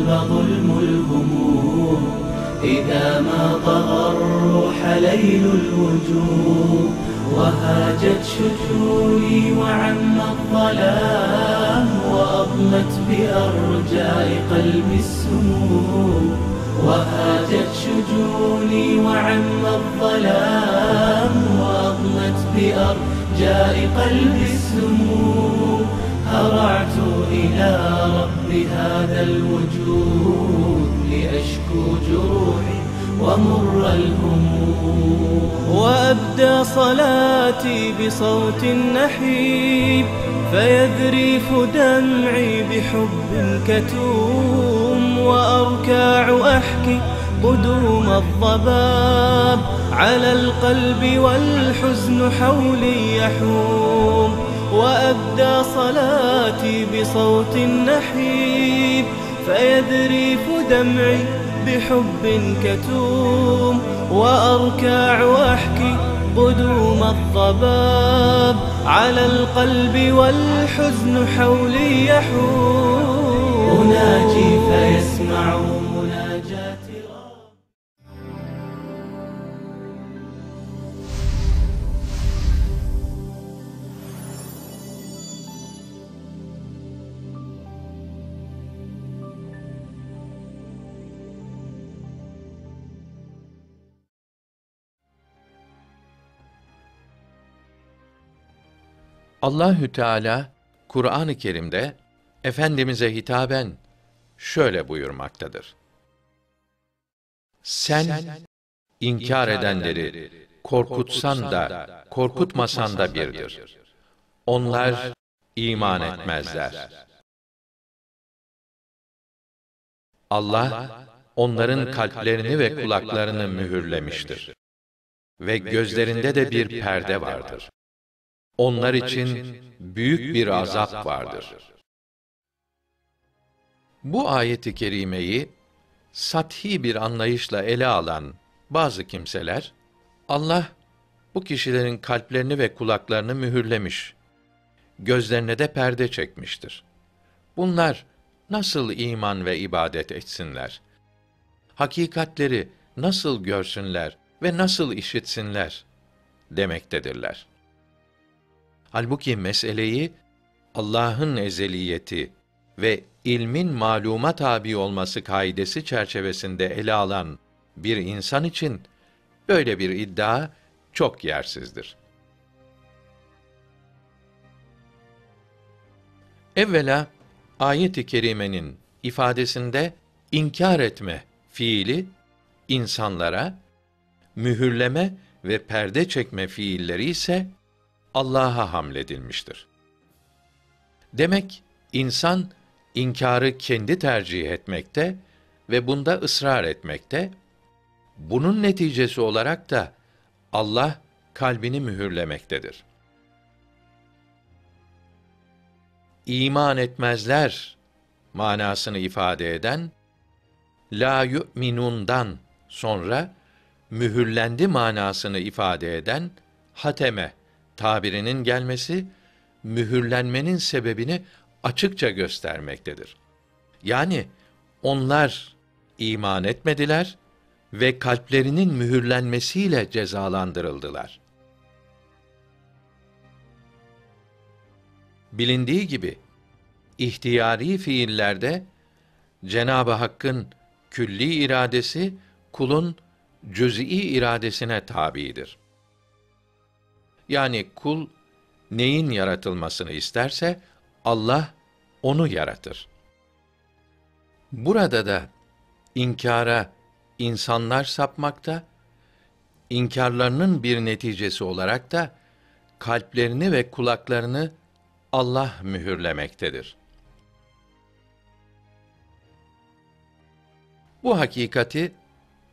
القلب ظلم الهموم إذا ما طغى الروح ليل الوجوه وهاجت شجوني وعم الظلام وأضمت بأرجاء قلبي السموم وهاجت شجوني وعم الظلام وأضمت بأرجاء قلبي السموم هرعت إلى رب هذا الوجود لأشكو جروحي ومر الهموم وأبدى صلاتي بصوت نحيب فيذريف دمعي بحب كتوم وأركع أحكي قدوم الضباب على القلب والحزن حولي يحوم وأبدى صلاتي بصوت نحيب فيذريف دمعي بحب كتوم وأركع أحكي قدوم الضباب على القلب والحزن حولي يحوم أناجي فيسمع مناجاتي Allahü Teala Kur'an-ı Kerim'de Efendimiz'e hitaben şöyle buyurmaktadır: Sen inkar edenleri korkutsan da korkutmasan da birdir. Onlar iman etmezler. Allah onların kalplerini ve kulaklarını mühürlemiştir ve gözlerinde de bir perde vardır. Onlar için büyük bir azap vardır. Bu ayet-i kerimeyi sathi bir anlayışla ele alan bazı kimseler, Allah bu kişilerin kalplerini ve kulaklarını mühürlemiş, gözlerine de perde çekmiştir. Bunlar nasıl iman ve ibadet etsinler? Hakikatleri nasıl görsünler ve nasıl işitsinler demektedirler. Halbuki meseleyi Allah'ın ezeliyeti ve ilmin maluma tabi olması kaidesi çerçevesinde ele alan bir insan için böyle bir iddia çok yersizdir. Evvela ayet-i kerimenin ifadesinde inkar etme fiili insanlara, mühürleme ve perde çekme fiilleri ise Allah'a hamledilmiştir. Demek insan inkârı kendi tercih etmekte ve bunda ısrar etmekte, bunun neticesi olarak da Allah kalbini mühürlemektedir. İman etmezler manasını ifade eden la yu'minundan sonra mühürlendi manasını ifade eden hateme tabirinin gelmesi, mühürlenmenin sebebini açıkça göstermektedir. Yani onlar iman etmediler ve kalplerinin mühürlenmesiyle cezalandırıldılar. Bilindiği gibi, ihtiyari fiillerde Cenab-ı Hakk'ın külli iradesi, kulun cüz'i iradesine tabidir. Yani kul neyin yaratılmasını isterse Allah onu yaratır. Burada da inkâra insanlar sapmakta, inkârlarının bir neticesi olarak da kalplerini ve kulaklarını Allah mühürlemektedir. Bu hakikati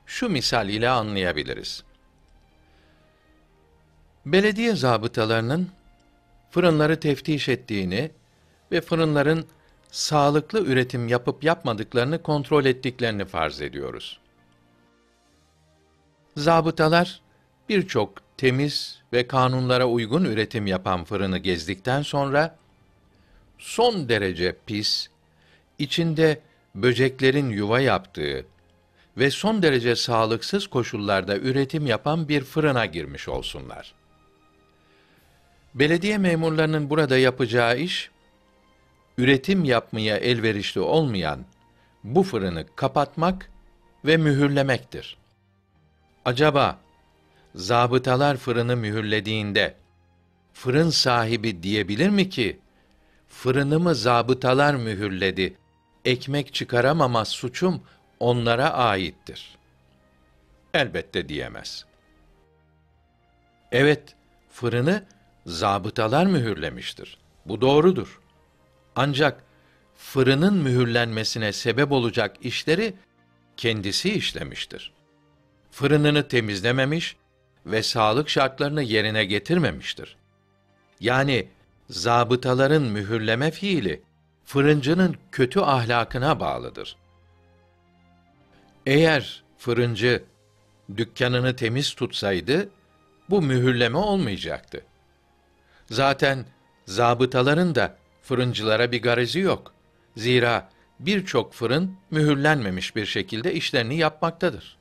şu misal ile anlayabiliriz. Belediye zabıtalarının fırınları teftiş ettiğini ve fırınların sağlıklı üretim yapıp yapmadıklarını kontrol ettiklerini farz ediyoruz. Zabıtalar birçok temiz ve kanunlara uygun üretim yapan fırını gezdikten sonra son derece pis, içinde böceklerin yuva yaptığı ve son derece sağlıksız koşullarda üretim yapan bir fırına girmiş olsunlar. Belediye memurlarının burada yapacağı iş, üretim yapmaya elverişli olmayan bu fırını kapatmak ve mühürlemektir. Acaba zabıtalar fırını mühürlediğinde fırın sahibi diyebilir mi ki fırınımı zabıtalar mühürledi, ekmek çıkaramama suçum onlara aittir? Elbette diyemez. Evet, fırını zabıtalar mühürlemiştir. Bu doğrudur. Ancak fırının mühürlenmesine sebep olacak işleri kendisi işlemiştir. Fırınını temizlememiş ve sağlık şartlarını yerine getirmemiştir. Yani zabıtaların mühürleme fiili fırıncının kötü ahlakına bağlıdır. Eğer fırıncı dükkanını temiz tutsaydı bu mühürleme olmayacaktı. Zaten zabıtaların da fırıncılara bir garezi yok. Zira birçok fırın mühürlenmemiş bir şekilde işlerini yapmaktadır.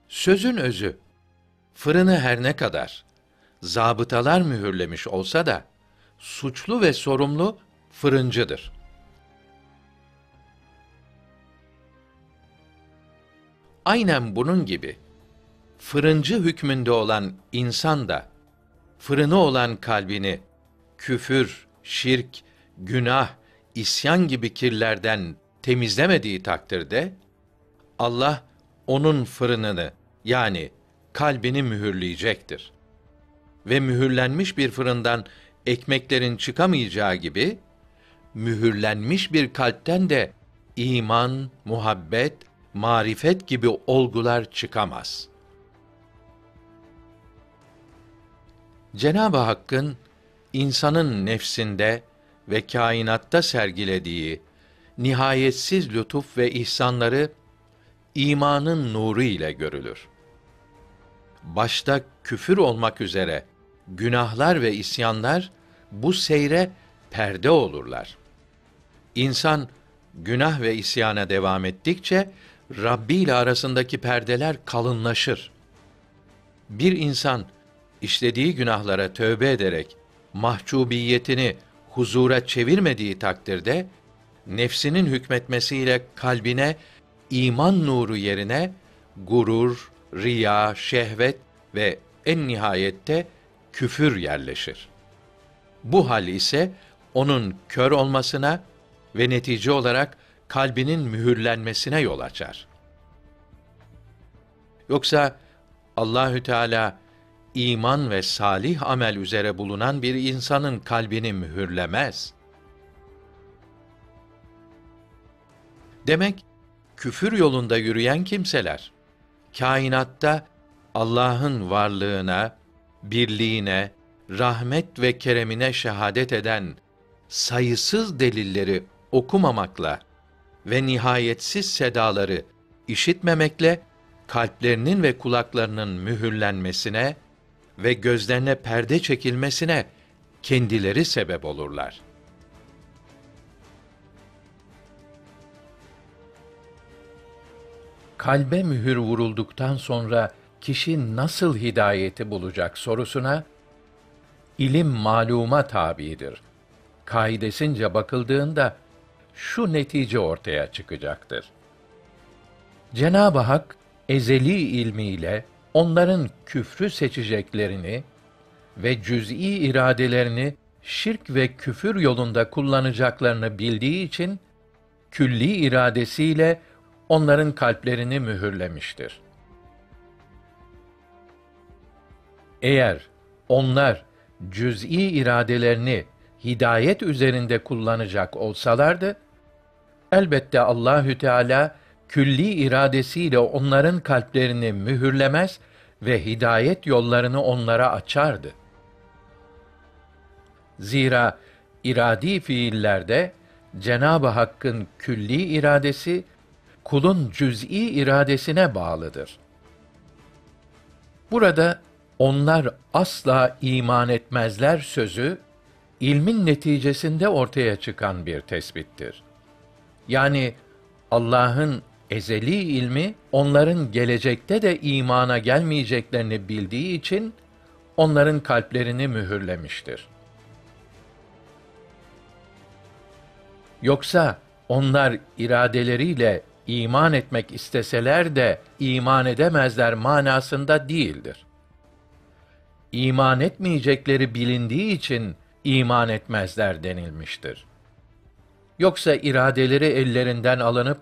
Sözün özü, fırını her ne kadar zabıtalar mühürlemiş olsa da suçlu ve sorumlu fırıncıdır. Aynen bunun gibi fırıncı hükmünde olan insan da fırını olan kalbini küfür, şirk, günah, isyan gibi kirlerden temizlemediği takdirde Allah onun fırınını yani kalbini mühürleyecektir. Ve mühürlenmiş bir fırından ekmeklerin çıkamayacağı gibi mühürlenmiş bir kalpten de iman, muhabbet, marifet gibi olgular çıkamaz. Cenab-ı Hakk'ın insanın nefsinde ve kainatta sergilediği nihayetsiz lütuf ve ihsanları imanın nuru ile görülür. Başta küfür olmak üzere günahlar ve isyanlar bu seyre perde olurlar. İnsan günah ve isyana devam ettikçe Rabbi ile arasındaki perdeler kalınlaşır. Bir insan işlediği günahlara tövbe ederek mahcubiyetini huzura çevirmediği takdirde nefsinin hükmetmesiyle kalbine iman nuru yerine gurur, riya, şehvet ve en nihayette küfür yerleşir. Bu hal ise onun kör olmasına ve netice olarak kalbinin mühürlenmesine yol açar. Yoksa Allahü Teala iman ve salih amel üzere bulunan bir insanın kalbini mühürlemez. Demek küfür yolunda yürüyen kimseler kainatta Allah'ın varlığına, birliğine, rahmet ve keremine şehadet eden sayısız delilleri okumamakla ve nihayetsiz sedaları işitmemekle kalplerinin ve kulaklarının mühürlenmesine ve gözlerine perde çekilmesine kendileri sebep olurlar. Kalbe mühür vurulduktan sonra kişi nasıl hidayeti bulacak sorusuna, ilim maluma tabidir kaidesince bakıldığında şu netice ortaya çıkacaktır. Cenab-ı Hak ezeli ilmiyle onların küfrü seçeceklerini ve cüz'i iradelerini şirk ve küfür yolunda kullanacaklarını bildiği için külli iradesiyle onların kalplerini mühürlemiştir. Eğer onlar cüz'i iradelerini hidayet üzerinde kullanacak olsalardı, elbette Allahü Teala külli iradesiyle onların kalplerini mühürlemez ve hidayet yollarını onlara açardı. Zira iradi fiillerde Cenab-ı Hakk'ın külli iradesi kulun cüz'i iradesine bağlıdır. Burada onlar asla iman etmezler sözü ilmin neticesinde ortaya çıkan bir tespittir. Yani Allah'ın ezeli ilmi onların gelecekte de imana gelmeyeceklerini bildiği için onların kalplerini mühürlemiştir. Yoksa onlar iradeleriyle iman etmek isteseler de iman edemezler manasında değildir. İman etmeyecekleri bilindiği için iman etmezler denilmiştir. Yoksa iradeleri ellerinden alınıp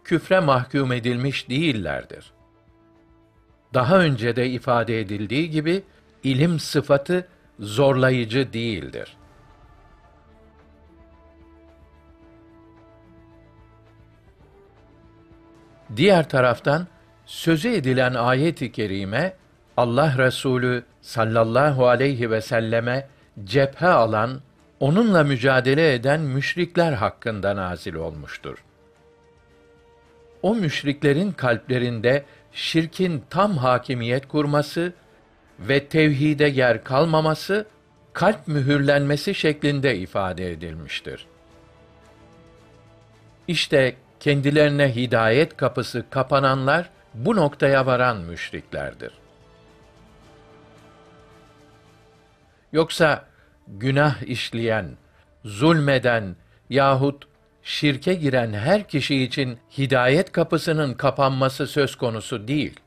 küfre mahkum edilmiş değillerdir. Daha önce de ifade edildiği gibi ilim sıfatı zorlayıcı değildir. Diğer taraftan sözü edilen ayet-i kerime Allah Resulü sallallahu aleyhi ve selleme cephe alan, onunla mücadele eden müşrikler hakkında nazil olmuştur. O müşriklerin kalplerinde şirkin tam hakimiyet kurması ve tevhide yer kalmaması, kalp mühürlenmesi şeklinde ifade edilmiştir. İşte kendilerine hidayet kapısı kapananlar, bu noktaya varan müşriklerdir. Yoksa günah işleyen, zulmeden yahut şirke giren her kişi için hidayet kapısının kapanması söz konusu değil.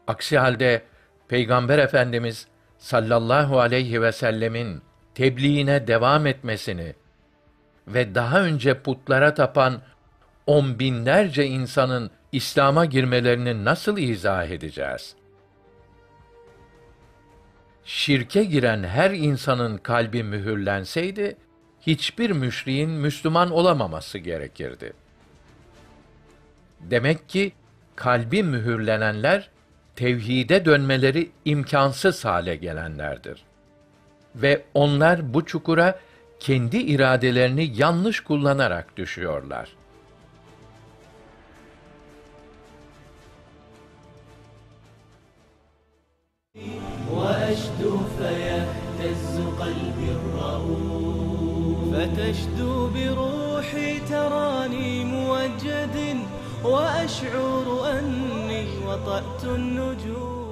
Aksi halde Peygamber Efendimiz sallallahu aleyhi ve sellemin tebliğine devam etmesini ve daha önce putlara tapan on binlerce insanın İslam'a girmelerini nasıl izah edeceğiz? Şirke giren her insanın kalbi mühürlenseydi, hiçbir müşriğin Müslüman olamaması gerekirdi. Demek ki kalbi mühürlenenler, tevhide dönmeleri imkansız hale gelenlerdir. Ve onlar bu çukura kendi iradelerini yanlış kullanarak düşüyorlar. وأشدو فيهتز قلبي الرؤوف فتشدو بروحي تراني موجد وأشعر أني وطأت النجوم